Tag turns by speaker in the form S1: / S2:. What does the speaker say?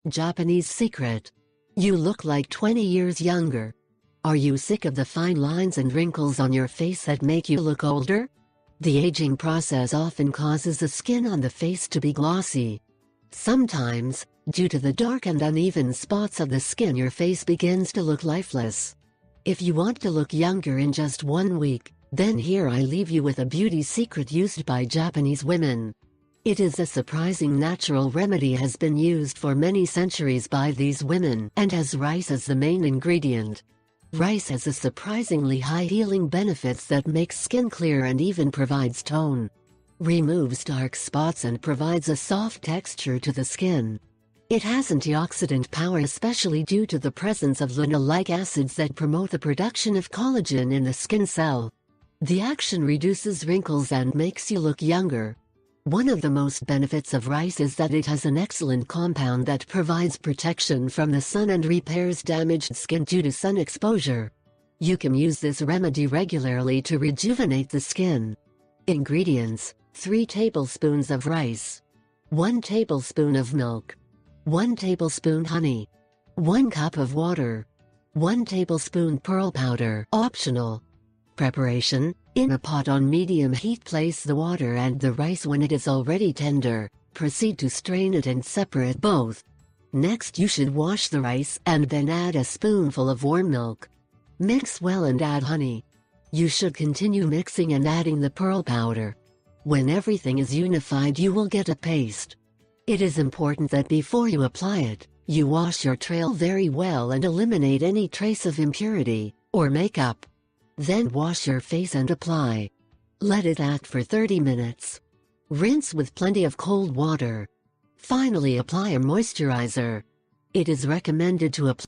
S1: Japanese secret. You look like 20 years younger. Are you sick of the fine lines and wrinkles on your face that make you look older? The aging process often causes the skin on the face to be glossy. Sometimes, due to the dark and uneven spots of the skin, your face begins to look lifeless. If you want to look younger in just 1 week, then here I leave you with a beauty secret used by Japanese women. It is a surprising natural remedy, has been used for many centuries by these women, and has rice as the main ingredient. Rice has a surprisingly high healing benefits that makes skin clear and even provides tone. Removes dark spots and provides a soft texture to the skin. It has antioxidant power, especially due to the presence of linoleic acids that promote the production of collagen in the skin cell. The action reduces wrinkles and makes you look younger. One of the most benefits of rice is that it has an excellent compound that provides protection from the sun and repairs damaged skin due to sun exposure. You can use this remedy regularly to rejuvenate the skin. Ingredients: 3 tablespoons of rice, 1 tablespoon of milk, 1 tablespoon honey, 1 cup of water, 1 tablespoon pearl powder, optional. Preparation: in a pot on medium heat, place the water and the rice. When it is already tender, proceed to strain it and separate both. Next, you should wash the rice and then add a spoonful of warm milk. Mix well and add honey. You should continue mixing and adding the pearl powder. When everything is unified, you will get a paste. It is important that before you apply it, you wash your trail very well and eliminate any trace of impurity or makeup. Then wash your face and apply. Let it act for 30 minutes. Rinse with plenty of cold water. Finally, apply a moisturizer. It is recommended to apply